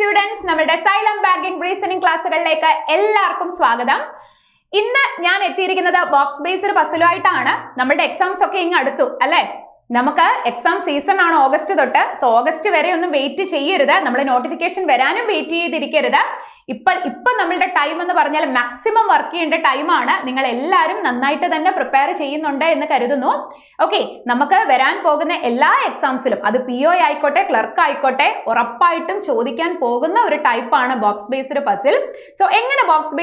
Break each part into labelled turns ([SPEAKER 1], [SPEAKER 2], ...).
[SPEAKER 1] Students, നമ്മുടെ xylem banking reasoning ക്ലാസ്സുകളിലേക്ക് എല്ലാവർക്കും സ്വാഗതം. ഇന്ന് ഞാൻ എത്തിയിരിക്കുന്നത് ബോക്സ് ബേസ്ഡ് പസിലുമായിട്ടാണ്. നമ്മുടെ എക്സാംസ് ഒക്കെ ഇങ്ങ് അടുത്തു അല്ലേ? നമുക്ക് എക്സാം സീസൺ ആണ് ഓഗസ്റ്റ് തൊട്ട്. സോ ഓഗസ്റ്റ് വരെ ഒന്നും വെയിറ്റ് ചെയ്യരുത്, നമ്മൾ നോട്ടിഫിക്കേഷൻ വരാനും വെയിറ്റ് ചെയ്തിരിക്കരുത്. ഇപ്പൊ നമ്മളുടെ ടൈം എന്ന് പറഞ്ഞാൽ മാക്സിമം വർക്ക് ചെയ്യേണ്ട ടൈമാണ്. നിങ്ങൾ എല്ലാവരും നന്നായിട്ട് തന്നെ പ്രിപ്പയർ ചെയ്യുന്നുണ്ട് എന്ന് കരുതുന്നു. ഓക്കെ, നമുക്ക് വരാൻ പോകുന്ന എല്ലാ എക്സാംസിലും, അത് PO ആയിക്കോട്ടെ ക്ലർക്ക് ആയിക്കോട്ടെ, ഉറപ്പായിട്ടും ചോദിക്കാൻ പോകുന്ന ഒരു ടൈപ്പാണ് ബോക്സ് ബേസ്ഡ് പസിൽ. സോ എങ്ങനെ ബോക്സ്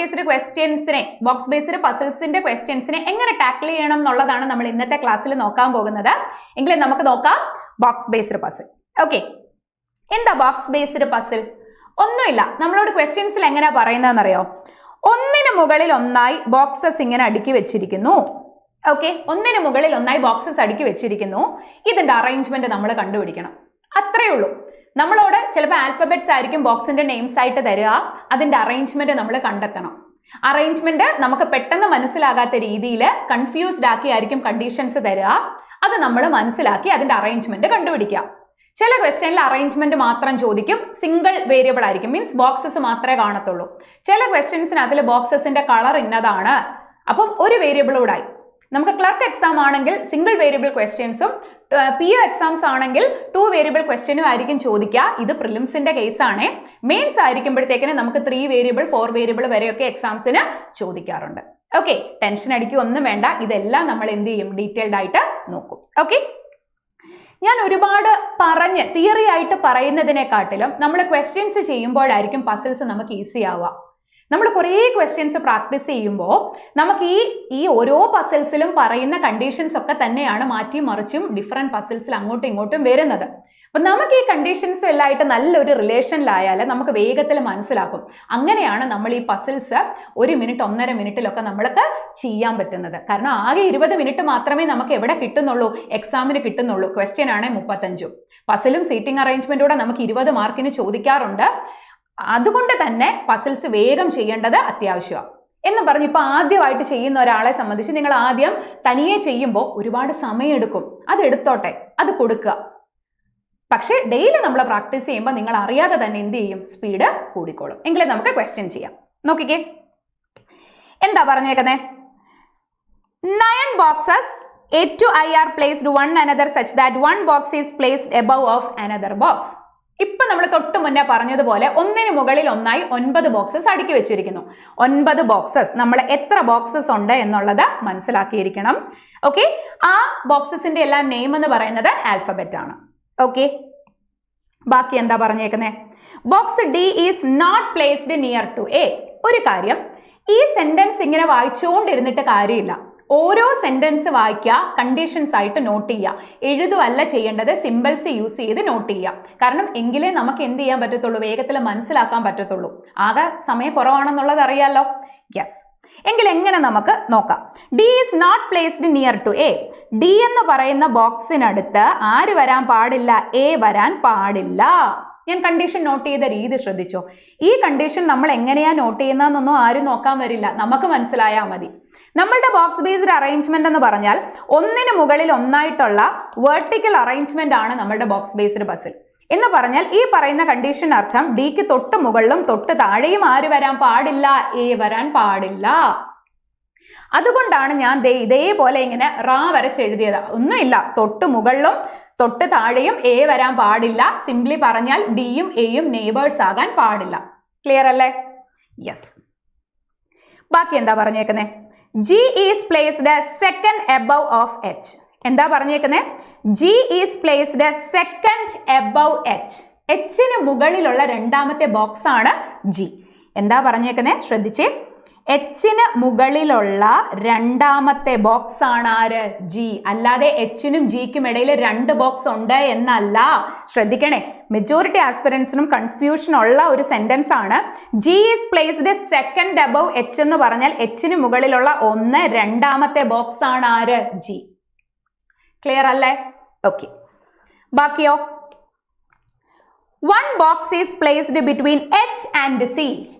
[SPEAKER 1] ബേസ്ഡ് പസിൽസിന്റെ ക്വസ്റ്റ്യൻസിനെ എങ്ങനെ ടാക്കിൾ ചെയ്യണം എന്നുള്ളതാണ് നമ്മൾ ഇന്നത്തെ ക്ലാസ്സിൽ നോക്കാൻ പോകുന്നത്. എങ്കിലും നമുക്ക് നോക്കാം ബോക്സ് ബേസ്ഡ് പസിൽ. ഓക്കെ, എന്താ ബോക്സ് ബേസ്ഡ് പസിൽ? ഒന്നുമില്ല, നമ്മളോട് ക്വസ്റ്റ്യൻസിൽ എങ്ങനെയാ പറയുന്നതെന്നറിയോ? ഒന്നിന് മുകളിൽ ഒന്നായി ബോക്സസ് ഇങ്ങനെ അടുക്കി വെച്ചിരിക്കുന്നു. ഓക്കെ, ഒന്നിന് മുകളിൽ ഒന്നായി ബോക്സസ് അടുക്കി വെച്ചിരിക്കുന്നു. ഇതിന്റെ അറേഞ്ച്മെന്റ് നമ്മൾ കണ്ടുപിടിക്കണം. അത്രേ ഉള്ളൂ. നമ്മളോട് ചിലപ്പോൾ ആൽഫബറ്റ്സ് ആയിരിക്കും ബോക്സിന്റെ നെയിംസ് ആയിട്ട് തരിക. അതിന്റെ അറേഞ്ച്മെന്റ് നമ്മൾ കണ്ടെത്തണം. അറേഞ്ച്മെന്റ് നമുക്ക് പെട്ടെന്ന് മനസ്സിലാകാത്ത രീതിയിൽ കൺഫ്യൂസ്ഡ് ആക്കി ആയിരിക്കും കണ്ടീഷൻസ് തരിക. അത് നമ്മൾ മനസ്സിലാക്കി അതിന്റെ അറേഞ്ച്മെന്റ് കണ്ടുപിടിക്കുക. ചില ക്വസ്റ്റ്യനിൽ അറേഞ്ച്മെന്റ് മാത്രം ചോദിക്കും, സിംഗിൾ വേരിയബിൾ ആയിരിക്കും, മീൻസ് ബോക്സസ് മാത്രമേ കാണത്തുള്ളൂ. ചില ക്വസ്റ്റ്യൻസിന് അതിൽ ബോക്സസിന്റെ കളർ ഇന്നതാണ്, അപ്പം ഒരു വേരിയബിൾ കൂടായി. നമുക്ക് ക്ലർക്ക് എക്സാം ആണെങ്കിൽ സിംഗിൾ വേരിയബിൾ ക്വസ്റ്റ്യൻസും PO എക്സാംസ് ആണെങ്കിൽ 2 വേരിയബിൾ ക്വസ്റ്റ്യനും ആയിരിക്കും ചോദിക്കുക. ഇത് പ്രിലിംസിന്റെ കേസാണ്. മെയിൻസ് ആയിരിക്കുമ്പോഴത്തേക്കിന് നമുക്ക് 3 വേരിയബിൾ 4 വേരിയബിൾ വരെയൊക്കെ എക്സാംസിന് ചോദിക്കാറുണ്ട്. ഓക്കെ, ടെൻഷൻ അടിക്കൊന്നും വേണ്ട, ഇതെല്ലാം നമ്മൾ എന്ത് ചെയ്യും, ഡീറ്റെയിൽഡ് ആയിട്ട് നോക്കും. ഓക്കെ, ഞാൻ ഒരുപാട് പറഞ്ഞ് തിയറി ആയിട്ട് പറയുന്നതിനെക്കാട്ടിലും നമ്മൾ ക്വസ്റ്റ്യൻസ് ചെയ്യുമ്പോഴായിരിക്കും പസിൽസ് നമുക്ക് ഈസി ആവുക. നമ്മൾ കുറേ ക്വസ്റ്റ്യൻസ് പ്രാക്ടീസ് ചെയ്യുമ്പോൾ നമുക്ക് ഈ ഓരോ പസിൽസിലും പറയുന്ന കണ്ടീഷൻസ് ഒക്കെ തന്നെയാണ് മാറ്റി മറിച്ചും ഡിഫറെൻറ്റ് പസിൽസിൽ അങ്ങോട്ടും ഇങ്ങോട്ടും വരുന്നത്. അപ്പം നമുക്ക് ഈ കണ്ടീഷൻസ് എല്ലാമായിട്ട് നല്ലൊരു റിലേഷനിലായാൽ നമുക്ക് വേഗത്തിൽ മനസ്സിലാക്കും. അങ്ങനെയാണ് നമ്മൾ ഈ പസിൽസ് 1 മിനിറ്റ് 1.5 മിനിറ്റിലൊക്കെ നമ്മൾക്ക് ചെയ്യാൻ പറ്റുന്നത്. കാരണം ആകെ 20 മിനിറ്റ് മാത്രമേ നമുക്ക് എവിടെ കിട്ടുന്നുള്ളൂ, എക്സാമിന് കിട്ടുന്നുള്ളൂ. ക്വസ്റ്റ്യൻ ആണ് 35. പസിലും സീറ്റിംഗ് അറേഞ്ച്മെന്റൂടെ നമുക്ക് 20 മാർക്കിന് ചോദിക്കാറുണ്ട്. അതുകൊണ്ട് തന്നെ പസിൽസ് വേഗം ചെയ്യേണ്ടത് അത്യാവശ്യമാണ് എന്ന് പറഞ്ഞ് ഇപ്പൊ ആദ്യമായിട്ട് ചെയ്യുന്ന ഒരാളെ സംബന്ധിച്ച് നിങ്ങൾ ആദ്യം തനിയെ ചെയ്യുമ്പോൾ ഒരുപാട് സമയമെടുക്കും. അത് എടുത്തോട്ടെ, അത് കൊടുക്കുക. പക്ഷേ ഡെയിലി നമ്മൾ പ്രാക്ടീസ് ചെയ്യുമ്പോൾ നിങ്ങൾ അറിയാതെ തന്നെ എന്ത് ചെയ്യും, സ്പീഡ് കൂടിക്കോളും. എങ്കിലേ നമുക്ക് ക്വസ്റ്റ്യൻ ചെയ്യാം. നോക്കിക്കേ, എന്താ പറഞ്ഞേക്കുന്നേ? 9 boxes A to I are placed one another such that one box is placed above of another box. ഇപ്പൊ നമ്മൾ തൊട്ട് മുന്നേ പറഞ്ഞതുപോലെ ഒന്നിന് മുകളിൽ ഒന്നായി 9 ബോക്സസ് അടുക്കി വെച്ചിരിക്കുന്നു. 9 ബോക്സസ്, നമ്മൾ എത്ര ബോക്സസ് ഉണ്ട് എന്നുള്ളത് മനസ്സിലാക്കിയിരിക്കണം. ഓക്കെ, ആ ബോക്സസിന്റെ എല്ലാം നെയിം എന്ന് പറയുന്നത് ആൽഫബറ്റ് ആണ്. ഓക്കെ, ബാക്കി എന്താ പറഞ്ഞേക്കുന്നേ? Box D is not placed near to A. ഒരു കാര്യം, ഈ സെന്റൻസ് ഇങ്ങനെ വായിച്ചുകൊണ്ടിരുന്നിട്ട് കാര്യമില്ല. ഓരോ സെന്റൻസ് വായിക്കുക, കണ്ടീഷൻസ് ആയിട്ട് നോട്ട് ചെയ്യുക. എഴുതുവല്ല ചെയ്യേണ്ടത്, സിമ്പിൾസ് യൂസ് ചെയ്ത് നോട്ട് ചെയ്യുക. കാരണം എങ്കിലേ നമുക്ക് എന്ത് ചെയ്യാൻ പറ്റത്തുള്ളൂ, വേഗത്തിൽ മനസ്സിലാക്കാൻ പറ്റത്തുള്ളൂ. ആകെ സമയം കുറവാണെന്നുള്ളത് അറിയാലോ. യെസ്, എങ്കിൽ എങ്ങനെ നമുക്ക് നോക്കാം. D is not placed near to A. D എന്ന് പറയുന്ന ബോക്സിനടുത്ത് ആര് വരാൻ പാടില്ല? A വരാൻ പാടില്ല. ഞാൻ കണ്ടീഷൻ നോട്ട് ചെയ്ത രീതി ശ്രദ്ധിച്ചോ? ഈ കണ്ടീഷൻ നമ്മൾ എങ്ങനെയാ നോട്ട് ചെയ്യുന്നതെന്നൊന്നും ആരും നോക്കാൻ വരില്ല, നമുക്ക് മനസ്സിലായാൽ മതി. നമ്മളുടെ ബോക്സ് ബേസ്ഡ് അറേഞ്ച്മെന്റ് എന്ന് പറഞ്ഞാൽ ഒന്നിന് മുകളിൽ ഒന്നായിട്ടുള്ള വെർട്ടിക്കൽ അറേഞ്ച്മെന്റ് ആണ് നമ്മളുടെ ബോക്സ് ബേസ്ഡ് പസിൽ. എന്ന് പറഞ്ഞാൽ ഈ പറയുന്ന കണ്ടീഷൻ അർത്ഥം ഡിക്ക് തൊട്ട് മുകളിലും തൊട്ട് താഴെയും ആര് വരാൻ പാടില്ല? A വരാൻ പാടില്ല. അതുകൊണ്ടാണ് ഞാൻ ഇതേപോലെ ഇങ്ങനെ റാ വരച്ചെഴുതിയത്. ഒന്നുമില്ല, തൊട്ട് മുകളിലും തൊട്ട് താഴെയും A വരാൻ പാടില്ല. സിംപ്ലി പറഞ്ഞാൽ ഡിയും എയും നെയ്ബേഴ്സ് ആകാൻ പാടില്ല. ക്ലിയർ അല്ലേ? യെസ്. ബാക്കി എന്താ പറഞ്ഞേക്കുന്നേ? G is placed second above of H. എന്താ പറഞ്ഞേക്കുന്നേ? G is placed second above H. Hന് മുകളിലുള്ള രണ്ടാമത്തെ ബോക്സ് ആണ് G. എന്താ പറഞ്ഞേക്കുന്നേ? ശ്രദ്ധിച്ചേ, Hന് മുകളിലുള്ള രണ്ടാമത്തെ ബോക്സ് ആണ് ആര്? G. അല്ലാതെ Hനും Gക്കും ഇടയിൽ 2 ബോക്സ് ഉണ്ട് എന്നല്ല. ശ്രദ്ധിക്കണേ, മെജോറിറ്റി ആസ്പിറൻസിനും കൺഫ്യൂഷൻ ഉള്ള ഒരു സെന്റൻസ് ആണ്. G is placed second above H എന്ന് പറഞ്ഞാൽ Hന് മുകളിലുള്ള രണ്ടാമത്തെ ബോക്സ് ആണ് ആര്? G. ക്ലിയർ അല്ലേ? ഓക്കെ, ബാക്കിയോ? One box is placed between H and C.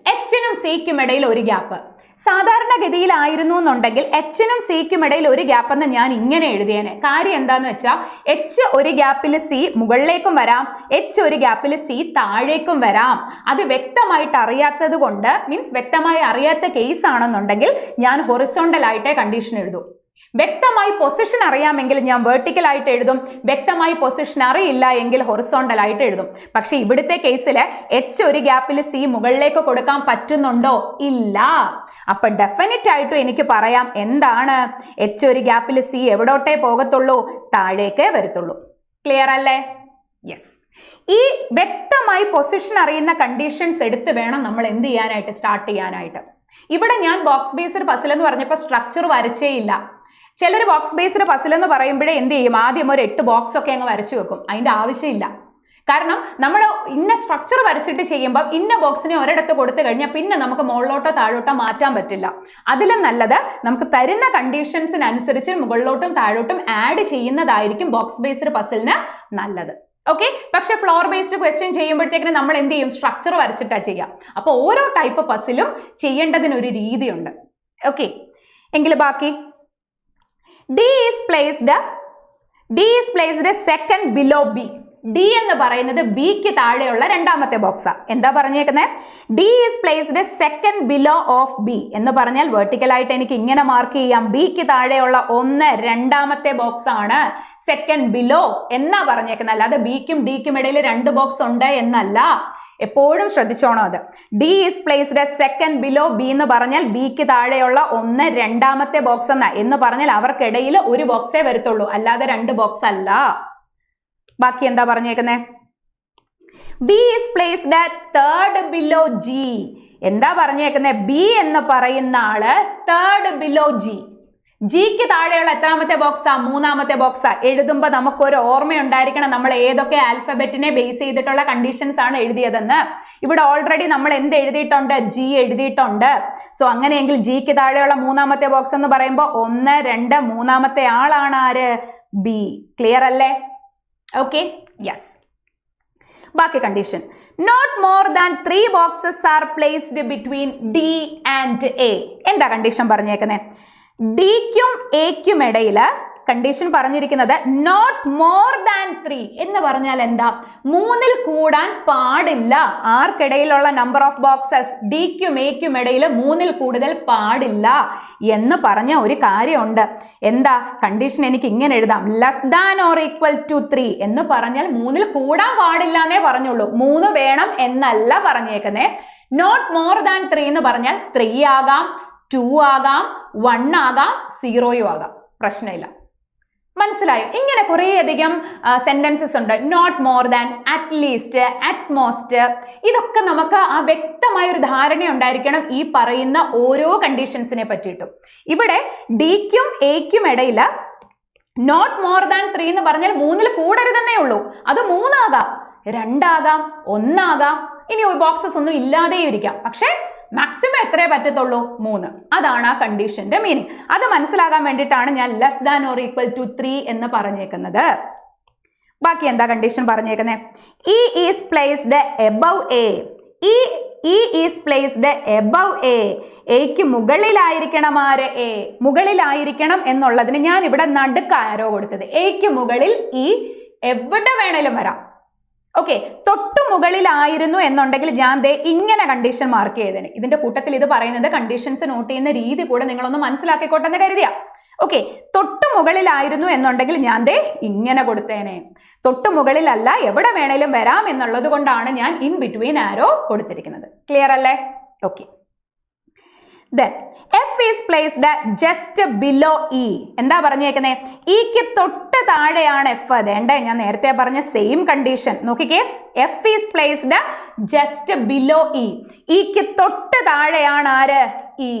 [SPEAKER 1] Hനും Cക്കും ഇടയിൽ ഒരു ഗ്യാപ്പ്. സാധാരണഗതിയിലായിരുന്നു എന്നുണ്ടെങ്കിൽ എച്ചിനും സിക്കും ഇടയിൽ ഒരു ഗ്യാപ്പ് എന്ന് ഞാൻ ഇങ്ങനെ എഴുതിയേനെ. കാര്യം എന്താന്ന് വെച്ചാൽ എച്ച് ഒരു ഗ്യാപ്പിൽ സി മുകളിലേക്കും വരാം, എച്ച് ഒരു ഗ്യാപ്പിൽ സി താഴേക്കും വരാം. അത് വ്യക്തമായിട്ട് അറിയാത്തത് കൊണ്ട്, മീൻസ് വ്യക്തമായി അറിയാത്ത കേസ് ആണെന്നുണ്ടെങ്കിൽ ഞാൻ ഹൊറിസോണ്ടൽ ആയിട്ടേ കണ്ടീഷൻ എഴുതും. വ്യക്തമായി പൊസിഷൻ അറിയാമെങ്കിൽ ഞാൻ വെർട്ടിക്കൽ ആയിട്ട് എഴുതും, വ്യക്തമായി പൊസിഷൻ അറിയില്ല എങ്കിൽ ഹൊറിസോണ്ടൽ ആയിട്ട് എഴുതും. പക്ഷെ ഇവിടുത്തെ കേസിൽ എച്ച് ഒരു ഗ്യാപ്പിൽ സി മുകളിലേക്ക് കൊടുക്കാൻ പറ്റുന്നുണ്ടോ? ഇല്ല. അപ്പൊ ഡെഫിനറ്റ് ആയിട്ടും എനിക്ക് പറയാം എന്താണ്, എച്ച് ഒരു ഗ്യാപ്പിൽ സി എവിടോട്ടേ പോകത്തുള്ളൂ? താഴേക്കേ വരത്തുള്ളൂ. ക്ലിയർ അല്ലേ? യെസ്. ഈ വ്യക്തമായി പൊസിഷൻ അറിയുന്ന കണ്ടീഷൻസ് എടുത്ത് വേണം നമ്മൾ എന്ത് ചെയ്യാനായിട്ട്, സ്റ്റാർട്ട് ചെയ്യാനായിട്ട്. ഇവിടെ ഞാൻ ബോക്സ് ബേസ്ഡ് പസിൽ എന്ന് പറഞ്ഞപ്പോൾ സ്ട്രക്ചർ വരച്ചേ ഇല്ല. ചിലർ ബോക്സ് ബേസ്ഡ് പസിൽ എന്ന് പറയുമ്പോഴേ എന്ത് ചെയ്യും, ആദ്യം ഒരു 8 ബോക്സ് ഒക്കെ അങ്ങ് വരച്ചു വെക്കും. അതിന്റെ ആവശ്യമില്ല. കാരണം നമ്മൾ ഇന്ന സ്ട്രക്ചർ വരച്ചിട്ട് ചെയ്യുമ്പോൾ ഇന്ന ബോക്സിനെ ഒരിടത്ത് കൊടുത്തു കഴിഞ്ഞാൽ പിന്നെ നമുക്ക് മുകളിലോട്ടോ താഴോട്ടോ മാറ്റാൻ പറ്റില്ല. അതിലും നല്ലത് നമുക്ക് തരുന്ന കണ്ടീഷൻസിനനുസരിച്ച് മുകളിലോട്ടും താഴോട്ടും ആഡ് ചെയ്യുന്നതായിരിക്കും ബോക്സ് ബേസ്ഡ് പസിലിന് നല്ലത്. ഓക്കെ. പക്ഷെ ഫ്ലോർ ബേസ്ഡ് ക്വസ്റ്റ്യൻ ചെയ്യുമ്പോഴത്തേക്കിന് നമ്മൾ എന്ത് ചെയ്യും, സ്ട്രക്ചർ വരച്ചിട്ടാ ചെയ്യാം. അപ്പോൾ ഓരോ ടൈപ്പ് പസിലും ചെയ്യേണ്ടതിനൊരു രീതിയുണ്ട്. ഓക്കെ. എങ്കിൽ ബാക്കി D is placed second below B. D എന്ന് പറയുന്നത് ബിക്ക് താഴെയുള്ള രണ്ടാമത്തെ ബോക്സാ. എന്താ പറഞ്ഞേക്കുന്നത്? D is placed second below of B എന്ന് പറഞ്ഞാൽ വെർട്ടിക്കൽ ആയിട്ട് എനിക്ക് ഇങ്ങനെ മാർക്ക് ചെയ്യാം. ബിക്ക് താഴെയുള്ള 1 രണ്ടാമത്തെ ബോക്സ് ആണ് സെക്കൻഡ് ബിലോ എന്നാ പറഞ്ഞേക്കുന്നത്. അല്ലാതെ ബിക്കും ഡിക്കും ഇടയിൽ 2 ബോക്സ് ഉണ്ട് എന്നല്ല. എപ്പോഴും ശ്രദ്ധിച്ചോണം അത്. D is placed second below B എന്ന് പറഞ്ഞാൽ ബിക്ക് താഴെയുള്ള 1 രണ്ടാമത്തെ ബോക്സ് എന്ന് പറഞ്ഞാൽ അവർക്കിടയിൽ ഒരു ബോക്സേ വരത്തുള്ളൂ, അല്ലാതെ 2 ബോക്സ് അല്ല. ബാക്കി എന്താ പറഞ്ഞേക്കുന്നത്? B is placed third below G. എന്താ പറഞ്ഞേക്കുന്നത്? B എന്ന് പറയുന്ന ആള് third below G. ജിക്ക് താഴെയുള്ള എത്രാമത്തെ ബോക്സാ? 3ാമത്തെ ബോക്സാ. എഴുതുമ്പോൾ നമുക്കൊരു ഓർമ്മയുണ്ടായിരിക്കണം നമ്മൾ ഏതൊക്കെ ആൽഫബറ്റിനെ ബേസ് ചെയ്തിട്ടുള്ള കണ്ടീഷൻസ് ആണ് എഴുതിയതെന്ന്. ഇവിടെ ഓൾറെഡി നമ്മൾ എന്ത് എഴുതിയിട്ടുണ്ട്? ജി എഴുതിയിട്ടുണ്ട്. സോ അങ്ങനെയെങ്കിൽ ജിക്ക് താഴെയുള്ള 3ാമത്തെ ബോക്സ് എന്ന് പറയുമ്പോൾ 1, 2, 3ാമത്തെ ആളാണ് ആര്? ബി. ക്ലിയർ അല്ലേ? ഓക്കെ. യെസ്. ബാക്കി condition, not more than 3 boxes are placed between D and A. എന്താ കണ്ടീഷൻ പറഞ്ഞേക്കുന്നത്? ഡിക്കും എക്കും ഇടയിൽ കണ്ടീഷൻ പറഞ്ഞിരിക്കുന്നത് നോട്ട് മോർ ദാൻ 3 എന്ന് പറഞ്ഞാൽ എന്താ? 3ൽ കൂടാൻ പാടില്ല. ആർക്കിടയിലുള്ള നമ്പർ ഓഫ് ബോക്സസ്? ഡിക്കും എക്കും ഇടയിൽ 3ൽ കൂടുതൽ പാടില്ല എന്ന് പറഞ്ഞ ഒരു കാര്യമുണ്ട്. എന്താ കണ്ടീഷൻ? എനിക്ക് ഇങ്ങനെ എഴുതാം, less than or equal to 3 എന്ന് പറഞ്ഞാൽ 3ൽ കൂടാൻ പാടില്ല എന്നേ പറഞ്ഞുള്ളൂ, 3 വേണം എന്നല്ല പറഞ്ഞേക്കുന്നേ. നോട്ട് മോർ ദാൻ 3 എന്ന് പറഞ്ഞാൽ 3 ആകാം, 2 ആകാം, 1 ആകാം, 0 ആകാം, പ്രശ്നമില്ല. മനസ്സിലായോ? ഇങ്ങനെ കുറേയധികം സെന്റൻസസ് ഉണ്ട്. Not more than, at least, at most. ഇതൊക്കെ നമുക്ക് ആ വ്യക്തമായ ഒരു ധാരണ ഉണ്ടായിരിക്കണം ഈ പറയുന്ന ഓരോ കണ്ടീഷൻസിനെ പറ്റിയിട്ടും. ഇവിടെ ഡിക്കും എക്കും ഇടയിൽ നോട്ട് മോർ ദാൻ 3 എന്ന് പറഞ്ഞാൽ 3ൽ കൂടരുതെന്നേ ഉള്ളൂ. അത് 3 ആകാം, 2 ആകാം, 1 ആകാം, ഇനി ബോക്സസ് ഒന്നും ഇല്ലാതെ ഇരിക്കാം. പക്ഷെ മാക്സിമം എത്രയേ പറ്റത്തുള്ളൂ? 3. അതാണ് ആ കണ്ടീഷന്റെ മീനിങ്. അത് മനസ്സിലാകാൻ വേണ്ടിയിട്ടാണ് ഞാൻ less than or equal to 3 എന്ന് പറഞ്ഞേക്കുന്നത്. ബാക്കി എന്താ കണ്ടീഷൻ പറഞ്ഞേക്കുന്നത്? E is placed above A. E is placed above A. എക്ക് മുകളിലായിരിക്കണം ആര്? എ. മുകളിലായിരിക്കണം എന്നുള്ളതിന് ഞാൻ ഇവിടെ നടുക്ക് ആരോ കൊടുത്തത്. എക്ക് മുകളിൽ ഇ എവിടെ വേണേലും വരാം. ഓക്കെ. തൊട്ടു മുകളിലായിരുന്നു എന്നുണ്ടെങ്കിൽ ഞാൻ ദേ ഇങ്ങനെ കണ്ടീഷൻ മാർക്ക് ചെയ്തേനെ. ഇതിന്റെ കൂട്ടത്തിൽ ഇത് പറയുന്നത് കണ്ടീഷൻസ് നോട്ട് ചെയ്യുന്ന രീതി കൂടെ നിങ്ങളൊന്ന് മനസ്സിലാക്കിക്കോട്ടെ എന്ന് കരുതിയാ. ഓക്കെ. തൊട്ടു മുകളിലായിരുന്നു എന്നുണ്ടെങ്കിൽ ഞാൻ ദേ ഇങ്ങനെ കൊടുത്തേനെ. തൊട്ടു മുകളിലല്ല, എവിടെ വേണേലും വരാം എന്നുള്ളത് കൊണ്ടാണ് ഞാൻ ഇൻ ബിറ്റ്വീൻ ആരോ കൊടുത്തിരിക്കുന്നത്. ക്ലിയർ അല്ലേ? Okay. Then F is placed just below E. എന്താ പറഞ്ഞേക്കുന്നത്? ഇക്ക് തൊട്ട് താഴെയാണ് എഫ്. അതേണ്ടേ ഞാൻ നേരത്തെ പറഞ്ഞ സെയിം കണ്ടീഷൻ നോക്കിക്കേ. F is placed just below E. ഇക്ക് തൊട്ട് താഴെയാണ് ആര്? E.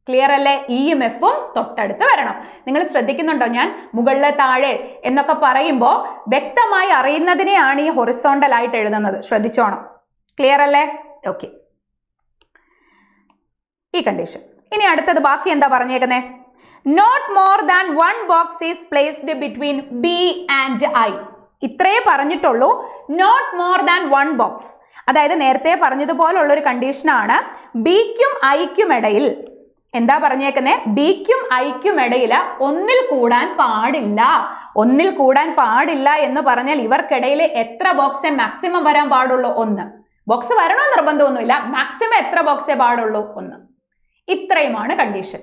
[SPEAKER 1] ക്ലിയർ അല്ലേ? ഇയും എഫും തൊട്ടടുത്ത് വരണം. നിങ്ങൾ ശ്രദ്ധിക്കുന്നുണ്ടോ? ഞാൻ മുകളിലെ താഴെ എന്നൊക്കെ പറയുമ്പോൾ വ്യക്തമായി അറിയുന്നതിനെയാണ് ഈ ഹൊറിസോണ്ടൽ ആയിട്ട് എഴുതുന്നത്. ശ്രദ്ധിച്ചോണം. ക്ലിയർ അല്ലേ? ഓക്കെ. ഈ കണ്ടീഷൻ. ഇനി അടുത്തത് ബാക്കി എന്താ പറഞ്ഞേക്കുന്നത്? Not more than 1 box is placed between B and I. ഇത്രേ പറഞ്ഞിട്ടുള്ളൂ. Not more than 1 box. അതായത് നേരത്തെ പറഞ്ഞതുപോലുള്ള ഒരു കണ്ടീഷനാണ് ബിക്കും ഐക്കും ഇടയിൽ എന്താ പറഞ്ഞേക്കുന്നത്, ബിക്കും ഐക്കും ഇടയിൽ ഒന്നിൽ കൂടാൻ പാടില്ല എന്ന് പറഞ്ഞാൽ ഇവർക്കിടയിൽ എത്ര ബോക്സേ മാക്സിമം വരാൻ പാടുള്ളൂ? 1. ബോക്സ് വരണോ നിർബന്ധമൊന്നുമില്ല, മാക്സിമം എത്ര ബോക്സേ പാടുള്ളൂ? 1. ഇത്രയുമാണ് കണ്ടീഷൻ.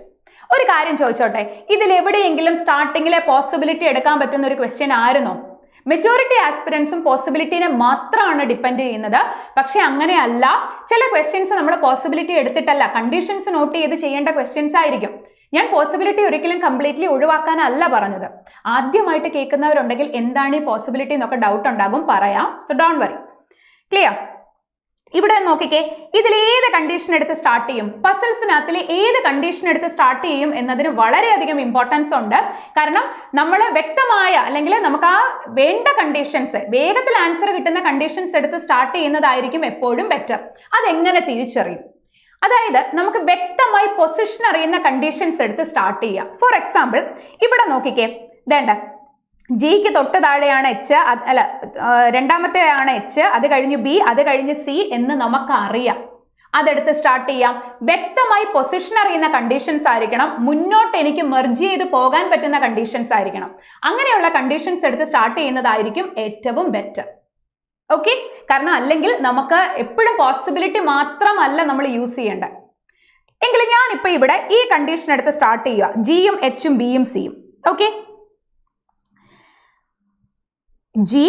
[SPEAKER 1] ഒരു കാര്യം ചോദിച്ചോട്ടെ, ഇതിൽ എവിടെയെങ്കിലും സ്റ്റാർട്ടിങ്ങിലെ പോസിബിലിറ്റി എടുക്കാൻ പറ്റുന്ന ഒരു ക്വസ്റ്റ്യൻ ആയിരുന്നോ? മെജോറിറ്റി ആസ്പിരൻസും പോസിബിലിറ്റിനെ മാത്രമാണ് ഡിപ്പെൻഡ് ചെയ്യുന്നത്. പക്ഷെ അങ്ങനെയല്ല, ചില ക്വസ്റ്റ്യൻസ് നമ്മൾ പോസിബിലിറ്റി എടുത്തിട്ടല്ല, കണ്ടീഷൻസ് നോട്ട് ചെയ്ത് ചെയ്യേണ്ട ക്വസ്റ്റ്യൻസ് ആയിരിക്കും. ഞാൻ പോസിബിലിറ്റി ഒരിക്കലും കംപ്ലീറ്റ്ലി ഒഴിവാക്കാനല്ല പറഞ്ഞത്. ആദ്യമായിട്ട് കേൾക്കുന്നവരുണ്ടെങ്കിൽ എന്താണ് ഈ പോസിബിലിറ്റി എന്നൊക്കെ ഡൗട്ട് ഉണ്ടാകും, പറയാം. So don't worry. ക്ലിയർ? ഇവിടെ നോക്കിക്കേ, ഇതിൽ ഏത് കണ്ടീഷൻ എടുത്ത് സ്റ്റാർട്ട് ചെയ്യും, പസിൽസിനകത്തിൽ ഏത് കണ്ടീഷൻ എടുത്ത് സ്റ്റാർട്ട് ചെയ്യും എന്നതിന് വളരെയധികം ഇമ്പോർട്ടൻസ് ഉണ്ട്. കാരണം നമ്മൾ വ്യക്തമായ അല്ലെങ്കിൽ നമുക്ക് ആ വേണ്ട കണ്ടീഷൻസ്, വേഗത്തിൽ ആൻസർ കിട്ടുന്ന കണ്ടീഷൻസ് എടുത്ത് സ്റ്റാർട്ട് ചെയ്യുന്നതായിരിക്കും എപ്പോഴും ബെറ്റർ. അതെങ്ങനെ തിരിച്ചറിയും? അതായത് നമുക്ക് വ്യക്തമായി പൊസിഷൻ അറിയുന്ന കണ്ടീഷൻസ് എടുത്ത് സ്റ്റാർട്ട് ചെയ്യാം. ഫോർ എക്സാമ്പിൾ ഇവിടെ നോക്കിക്കേ, വേണ്ട ജിക്ക് തൊട്ട് താഴെയാണ് എച്ച്, അല്ല രണ്ടാമത്തെ ആണ് എച്ച്, അത് കഴിഞ്ഞ് ബി, അത് കഴിഞ്ഞ് സി എന്ന് നമുക്കറിയാം. അതെടുത്ത് സ്റ്റാർട്ട് ചെയ്യാം. വ്യക്തമായി പൊസിഷൻ അറിയുന്ന കണ്ടീഷൻസ് ആയിരിക്കണം, മുന്നോട്ട് എനിക്ക് മെർജ് ചെയ്ത് പോകാൻ പറ്റുന്ന കണ്ടീഷൻസ് ആയിരിക്കണം. അങ്ങനെയുള്ള കണ്ടീഷൻസ് എടുത്ത് സ്റ്റാർട്ട് ചെയ്യുന്നതായിരിക്കും ഏറ്റവും ബെറ്റർ. ഓക്കെ? കാരണം അല്ലെങ്കിൽ നമുക്ക് എപ്പോഴും പോസിബിലിറ്റി മാത്രമല്ല നമ്മൾ യൂസ് ചെയ്യേണ്ടത്. എങ്കിൽ ഞാനിപ്പോൾ ഇവിടെ ഈ കണ്ടീഷൻ എടുത്ത് സ്റ്റാർട്ട് ചെയ്യുക, ജിയും എച്ചും ബിയും സിയും. ഓക്കെ, ജി,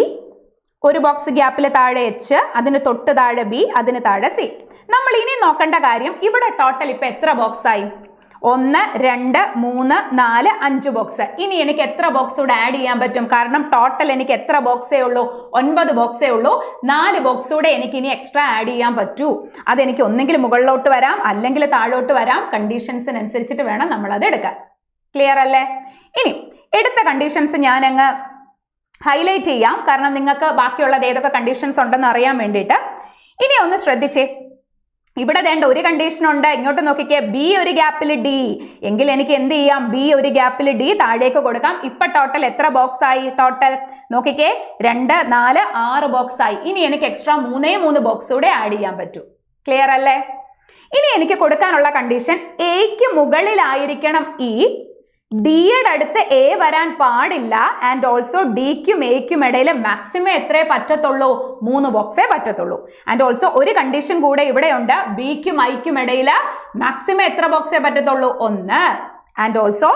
[SPEAKER 1] ഒരു ബോക്സ് ഗ്യാപ്പിൽ താഴെ എച്ച്, അതിന് തൊട്ട് താഴെ ബി, അതിന് താഴെ സി. നമ്മൾ ഇനി നോക്കേണ്ട കാര്യം, ഇവിടെ ടോട്ടൽ ഇപ്പൊ എത്ര ബോക്സ് ആയി? 1, 2, 3, 4, 5 ബോക്സ്. ഇനി എനിക്ക് എത്ര ബോക്സ് കൂടെ ആഡ് ചെയ്യാൻ പറ്റും? കാരണം ടോട്ടൽ എനിക്ക് എത്ര ബോക്സേ ഉള്ളൂ? 9 ബോക്സേ ഉള്ളൂ. 4 ബോക്സ് കൂടെ എനിക്ക് ഇനി എക്സ്ട്രാ ആഡ് ചെയ്യാൻ പറ്റൂ. അതെനിക്ക് ഒന്നെങ്കിൽ മുകളിലോട്ട് വരാം, അല്ലെങ്കിൽ താഴോട്ട് വരാം. കണ്ടീഷൻസിനനുസരിച്ചിട്ട് വേണം നമ്മൾ അത് എടുക്കാൻ. ക്ലിയർ അല്ലേ? ഇനി എടുത്ത കണ്ടീഷൻസ് ഞാൻ അങ്ങ് ഹൈലൈറ്റ് ചെയ്യാം, കാരണം നിങ്ങൾക്ക് ബാക്കിയുള്ളത് ഏതൊക്കെ കണ്ടീഷൻസ് ഉണ്ടെന്ന് അറിയാൻ വേണ്ടിയിട്ട്. ഇനി ഒന്ന് ശ്രദ്ധിച്ചേ, ഇവിടെ വേണ്ട ഒരു കണ്ടീഷൻ ഉണ്ട്. ഇങ്ങോട്ട് നോക്കിക്കേ, ബി ഒരു ഗ്യാപ്പിൽ ഡി, എങ്കിൽ എനിക്ക് എന്ത് ചെയ്യാം? ബി ഒരു ഗ്യാപ്പിൽ ഡി താഴേക്ക് കൊടുക്കാം. ഇപ്പൊ ടോട്ടൽ എത്ര ബോക്സ് ആയി? ടോട്ടൽ നോക്കിക്കേ, 2, 4, 6 ബോക്സ് ആയി. ഇനി എനിക്ക് എക്സ്ട്രാ 3 ബോക്സ് കൂടെ ആഡ് ചെയ്യാൻ പറ്റൂ. ക്ലിയർ അല്ലേ? ഇനി എനിക്ക് കൊടുക്കാനുള്ള കണ്ടീഷൻ, എക്ക് മുകളിലായിരിക്കണം ഇ, ഡിയുടെ അടുത്ത് എ വരാൻ പാടില്ല, ആൻഡ് ഓൾസോ ഡിക്കും എക്കും ഇടയിൽ മാക്സിമം എത്രേ പറ്റത്തുള്ളൂ? 3 ബോക്സേ പറ്റത്തുള്ളൂ. ആൻഡ് ഓൾസോ ഒരു കണ്ടീഷൻ കൂടെ ഇവിടെ ഉണ്ട്, ബിക്കും ഐക്കും ഇടയിൽ മാക്സിമം എത്ര ബോക്സേ പറ്റത്തുള്ളൂ? 1. ആൻഡ് ഓൾസോ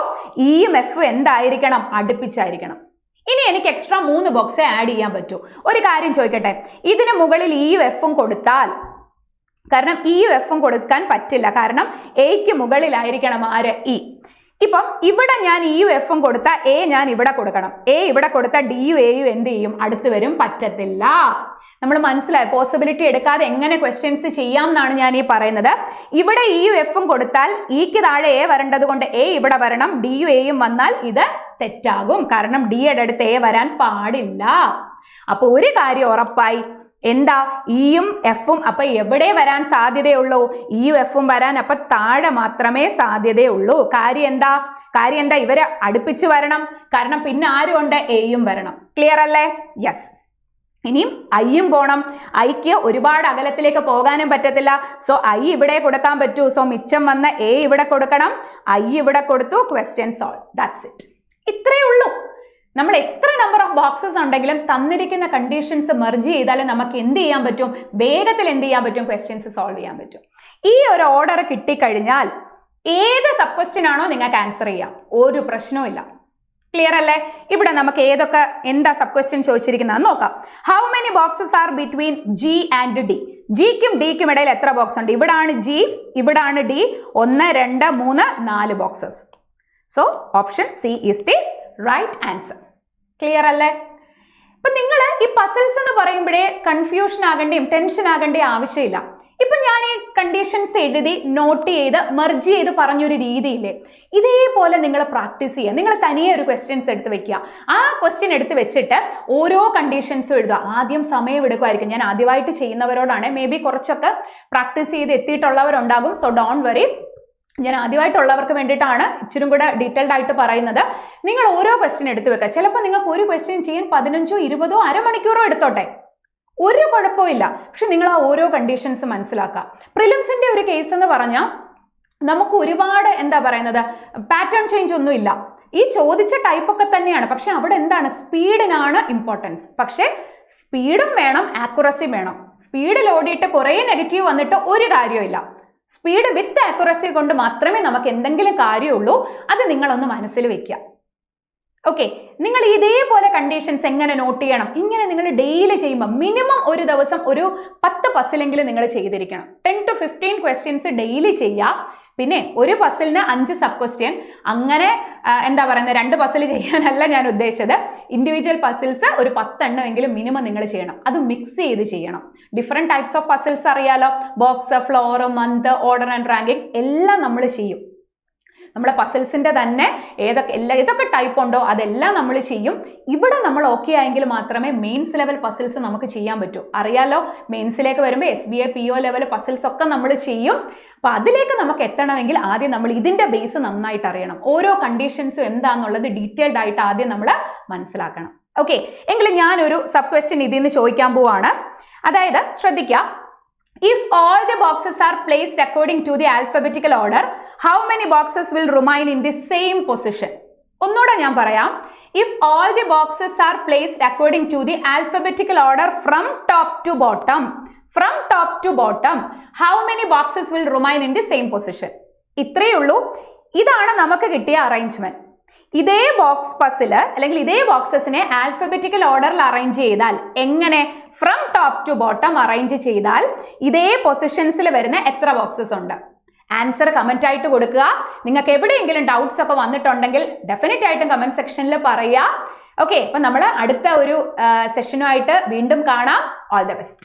[SPEAKER 1] ഇയും എഫും എന്തായിരിക്കണം? അടുപ്പിച്ചായിരിക്കണം. ഇനി എനിക്ക് എക്സ്ട്രാ 3 ബോക്സേ ആഡ് ചെയ്യാൻ പറ്റൂ. ഒരു കാര്യം ചോദിക്കട്ടെ, ഇതിന് മുകളിൽ ഇയും എഫും കൊടുത്താൽ, കാരണം ഇയും എഫും കൊടുക്കാൻ പറ്റില്ല, കാരണം എക്ക് മുകളിലായിരിക്കണം ആര്? ഇ. ഇപ്പം ഇവിടെ ഞാൻ ഇയും എഫും കൊടുത്ത എ ഞാൻ ഇവിടെ കൊടുക്കണം, എ ഇവിടെ കൊടുത്ത ഡിയും എയും എന്ത് ചെയ്യും? അടുത്ത് വരും, പറ്റത്തില്ല. നമ്മൾ മനസ്സിലായി, പോസിബിലിറ്റി എടുക്കാതെ എങ്ങനെ ക്വസ്റ്റ്യൻസ് ചെയ്യാം എന്നാണ് ഞാൻ ഈ പറയുന്നത്. ഇവിടെ ഇയും എഫും കൊടുത്താൽ ഇക്ക് താഴെ എ വരേണ്ടത് കൊണ്ട് എ ഇവിടെ വരണം, ഡിയും എയും വന്നാൽ ഇത് തെറ്റാകും, കാരണം ഡിയുടെ അടുത്ത് എ വരാൻ പാടില്ല. അപ്പൊ ഒരു കാര്യം ഉറപ്പായി, എന്താ? ഇയും എഫും അപ്പൊ എവിടെ വരാൻ സാധ്യതയുള്ളൂ? ഇയും എഫും വരാൻ അപ്പൊ താഴെ മാത്രമേ സാധ്യതയുള്ളൂ. കാര്യം എന്താ? ഇവരെ അടുപ്പിച്ച് വരണം, കാരണം പിന്നെ ആരും ഉണ്ട്? എയും വരണം. ക്ലിയർ അല്ലേ? യെസ്. ഇനിയും ഐയും പോണം. ഐക്ക് ഒരുപാട് അകലത്തിലേക്ക് പോകാനും പറ്റത്തില്ല. സോ ഐ ഇവിടെ കൊടുക്കാൻ പറ്റൂ. സോ മിച്ചം വന്ന എ ഇവിടെ കൊടുക്കണം, ഐ ഇവിടെ കൊടുത്തു, ക്വസ്റ്റ്യൻ സോൾവ്. That's it. ഇത്രയേ ഉള്ളൂ. നമ്മൾ എത്ര നമ്പർ ഓഫ് ബോക്സസ് ഉണ്ടെങ്കിലും തന്നിരിക്കുന്ന കണ്ടീഷൻസ് മെർജ് ചെയ്താൽ നമുക്ക് എന്ത് ചെയ്യാൻ പറ്റും? വേഗത്തിൽ എന്ത് ചെയ്യാൻ പറ്റും? ക്വസ്റ്റ്യൻസ് സോൾവ് ചെയ്യാൻ പറ്റും. ഈ ഒരു ഓർഡർ കിട്ടിക്കഴിഞ്ഞാൽ ഏത് സബ് ക്വസ്റ്റ്യൻ ആണോ നിങ്ങൾക്ക് ആൻസർ ചെയ്യാം, ഒരു പ്രശ്നവും ഇല്ല. ക്ലിയർ അല്ലേ? ഇവിടെ നമുക്ക് ഏതൊക്കെ എന്താ സബ് ക്വസ്റ്റ്യൻ ചോദിച്ചിരിക്കുന്നത് നോക്കാം. How many boxes are between G and D? ജിക്കും ഡിക്കും ഇടയിൽ എത്ര ബോക്സ് ഉണ്ട്? ഇവിടാണ് ജി, ഇവിടാണ് D. 1, 2, 3, 4 boxes. So option C is the right answer. Clear അല്ലേ? ഇപ്പൊ നിങ്ങൾ ഈ പസിൽസ് എന്ന് പറയുമ്പോഴേ കൺഫ്യൂഷൻ ആകേണ്ടയും ടെൻഷൻ ആകേണ്ടയും ആവശ്യമില്ല. ഇപ്പൊ ഞാൻ ഈ കണ്ടീഷൻസ് എഴുതി നോട്ട് ചെയ്ത് മെർജ് ചെയ്ത് പറഞ്ഞൊരു രീതിയില്ലേ, ഇതേപോലെ നിങ്ങൾ പ്രാക്ടീസ് ചെയ്യുക. നിങ്ങൾ തനിയെ ഒരു ക്വസ്റ്റ്യൻസ് എടുത്ത് വെക്കുക. ആ ക്വസ്റ്റ്യൻ എടുത്ത് വെച്ചിട്ട് ഓരോ കണ്ടീഷൻസും എഴുതുക. ആദ്യം സമയം എടുക്കുമായിരിക്കും. ഞാൻ ആദ്യമായിട്ട് ചെയ്യുന്നവരോടാണ്, മേ ബി കുറച്ചൊക്കെ പ്രാക്ടീസ് ചെയ്ത് എത്തിയിട്ടുള്ളവരുണ്ടാകും. സോ ഡോണ്ട് വറി, ഞാൻ ആദ്യമായിട്ടുള്ളവർക്ക് വേണ്ടിയിട്ടാണ് ഇച്ചിരി കൂടെ ഡീറ്റെയിൽഡ് ആയിട്ട് പറയുന്നത്. നിങ്ങൾ ഓരോ ക്വസ്റ്റ്യൻ എടുത്ത് വെക്കുക. ചിലപ്പോൾ നിങ്ങൾക്ക് ഒരു ക്വസ്റ്റ്യൻ ചെയ്യാൻ 15, 20, അരമണിക്കൂറോ എടുത്തോട്ടെ. ഒരു കുഴപ്പമില്ല. പക്ഷെ നിങ്ങൾ ആ ഓരോ കണ്ടീഷൻസ് മനസ്സിലാക്കുക. പ്രിലിംസിന്റെ ഒരു കേസ് എന്ന് പറഞ്ഞാൽ നമുക്ക് ഒരുപാട് എന്താ പറയുന്നത് പാറ്റേൺ ചേഞ്ച് ഒന്നും ഇല്ല. ഈ ചോദിച്ച ടൈപ്പ് ഒക്കെ തന്നെയാണ്. പക്ഷെ അവിടെ എന്താണ്, സ്പീഡിനാണ് ഇമ്പോർട്ടൻസ്. പക്ഷെ സ്പീഡും വേണം, ആക്യുറസിയും വേണം. സ്പീഡിൽ ഓടിയിട്ട് കുറേ നെഗറ്റീവ് വന്നിട്ട് ഒരു കാര്യമില്ല. സ്പീഡ് വിത്ത് ആക്യുറസി കൊണ്ട് മാത്രമേ നമുക്ക് എന്തെങ്കിലും കാര്യമുള്ളൂ. അത് നിങ്ങളൊന്ന് മനസ്സിൽ വെക്കുക. ഓക്കെ, നിങ്ങൾ ഇതേപോലെ കണ്ടീഷൻസ് എങ്ങനെ നോട്ട് ചെയ്യണം? ഇങ്ങനെ നിങ്ങൾ ഡെയിലി ചെയ്യുമ്പോൾ മിനിമം ഒരു ദിവസം ഒരു 10 പസിലെങ്കിലും നിങ്ങൾ ചെയ്തിരിക്കണം. 10 to 15 ക്വസ്റ്റ്യൻസ് ഡെയിലി ചെയ്യുക. പിന്നെ ഒരു പസിലിന് 5 സബ് ക്വസ്റ്റ്യൻ. അങ്ങനെ എന്താ പറയുന്നത്, 2 പസിൽ ചെയ്യാനല്ല ഞാൻ ഉദ്ദേശിച്ചത്. ഇൻഡിവിജ്വൽ പസിൽസ് ഒരു 10 എണ്ണമെങ്കിലും മിനിമം നിങ്ങൾ ചെയ്യണം. അത് മിക്സ് ചെയ്ത് ചെയ്യണം. ഡിഫറെൻറ്റ് ടൈപ്സ് ഓഫ് പസിൽസ് അറിയാലോ. Box, floor, month, order and ranking എല്ലാം നമ്മൾ ചെയ്യും. നമ്മളെ പസിൽസിന്റെ തന്നെ ഏതൊക്കെ ടൈപ്പ് ഉണ്ടോ അതെല്ലാം നമ്മൾ ചെയ്യും. ഇവിടെ നമ്മൾ ഓക്കെ ആയെങ്കിൽ മാത്രമേ മെയിൻസ് ലെവൽ പസിൽസ് നമുക്ക് ചെയ്യാൻ പറ്റൂ. അറിയാലോ, മെയിൻസിലേക്ക് വരുമ്പോൾ SBA PO ലെവൽ പസിൽസ് ഒക്കെ നമ്മൾ ചെയ്യും. അപ്പൊ അതിലേക്ക് നമുക്ക് എത്തണമെങ്കിൽ ആദ്യം നമ്മൾ ഇതിന്റെ ബേസ് നന്നായിട്ട് അറിയണം. ഓരോ കണ്ടീഷൻസും എന്താണെന്നുള്ളത് ഡീറ്റെയിൽഡ് ആയിട്ട് ആദ്യം നമ്മൾ മനസ്സിലാക്കണം. ഓക്കെ, എങ്കിൽ ഞാനൊരു സബ് ക്വസ്റ്റ്യൻ ഇതിൽ നിന്ന് ചോദിക്കാൻ പോവാണ്. അതായത് ശ്രദ്ധിക്കുക, if all the boxes are placed according to the alphabetical order, how many boxes will remain in the same position? ഒന്നുകൂടെ ഞാൻ പറയാം. If all the boxes are placed according to the alphabetical order from top to bottom, how many boxes will remain in the same position? ഇത്രയേ ഉള്ളൂ. ഇതാണ് നമുക്ക് കിട്ടിയ arrangement. ഇതേ box puzzle അല്ലെങ്കിൽ ഇതേ ബോക്സസിനെ ആൽഫബറ്റിക്കൽ ഓർഡറിൽ അറേഞ്ച് ചെയ്താൽ, എങ്ങനെ, from top to bottom arrange ചെയ്താൽ ഇതേ പൊസിഷൻസിൽ വരുന്ന എത്ര ബോക്സസ് ഉണ്ട്? ആൻസർ കമന്റ് ആയിട്ട് കൊടുക്കുക. നിങ്ങൾക്ക് എവിടെയെങ്കിലും ഡൗട്ട്സ് ഒക്കെ വന്നിട്ടുണ്ടെങ്കിൽ ഡെഫിനറ്റ് ആയിട്ടും കമന്റ് സെക്ഷനിൽ പറയുക. ഓക്കെ, അപ്പൊ നമ്മൾ അടുത്ത ഒരു സെഷനുമായിട്ട് വീണ്ടും കാണാം. All the best.